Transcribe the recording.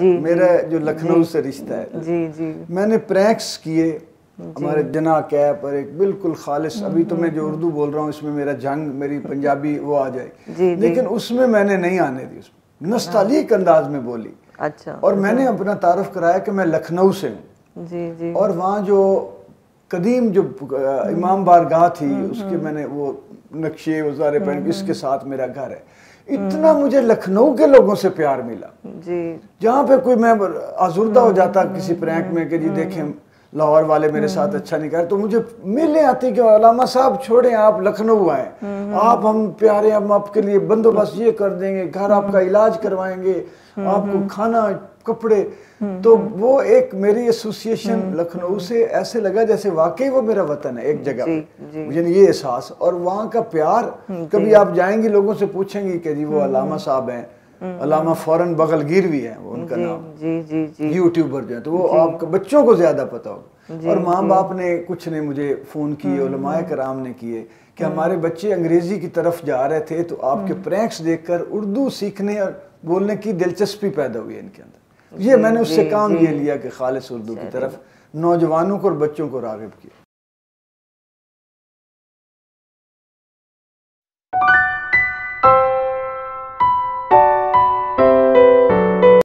मेरा जो लखनऊ से रिश्ता है जी जी, मैंने प्रैंक्स किए हमारे जना कैप और एक बिल्कुल खालिश, अभी तो मैं जो उर्दू बोल रहा हूँ इसमें मेरा जंग मेरी पंजाबी वो आ जाए, लेकिन उसमें मैंने नहीं आने दी, उसमें नस्तालिक अंदाज में बोली। अच्छा, और मैंने अपना तारुफ कराया कि मैं लखनऊ से हूँ जी जी, और वहाँ जो कदीम जो इमाम बारगाह थी उसके मैंने वो नक्शे वो सारे पहन, इसके साथ मेरा घर है। इतना मुझे लखनऊ के लोगों से प्यार मिला जी, जहाँ पे कोई मैं आजुर्दा हो जाता किसी प्रैंक में कि जी देखें लाहौर वाले मेरे साथ अच्छा नहीं कर, तो मुझे मिलने आती कि अलामा साहब छोड़ें आप लखनऊ आए, आप हम प्यारे, हम आपके लिए बंदोबस्त ये कर देंगे, घर आपका इलाज करवाएंगे, आपको खाना कपड़े। तो वो एक मेरी एसोसिएशन लखनऊ से ऐसे लगा जैसे वाकई वो मेरा वतन है एक जगह पे, मुझे ये एहसास। और वहाँ का प्यार, कभी आप जाएंगी लोगों से पूछेंगी कि जी वो अलामा साहब हैं, अलामा फौरन बगलगीर भी है वो उनका नाम, जी जी जी, यूट्यूबर जो है, तो वो आपके बच्चों को ज्यादा पता होगा। और माँ बाप ने कुछ ने मुझे फोन किए, उलमाए कराम ने किए कि हमारे बच्चे अंग्रेजी की तरफ जा रहे थे, तो आपके प्रैंक्स देखकर उर्दू सीखने और बोलने की दिलचस्पी पैदा हुई इनके अंदर। ये मैंने उससे काम ये लिया कि खालिस उर्दू की तरफ नौजवानों को और बच्चों को राग़िब किया।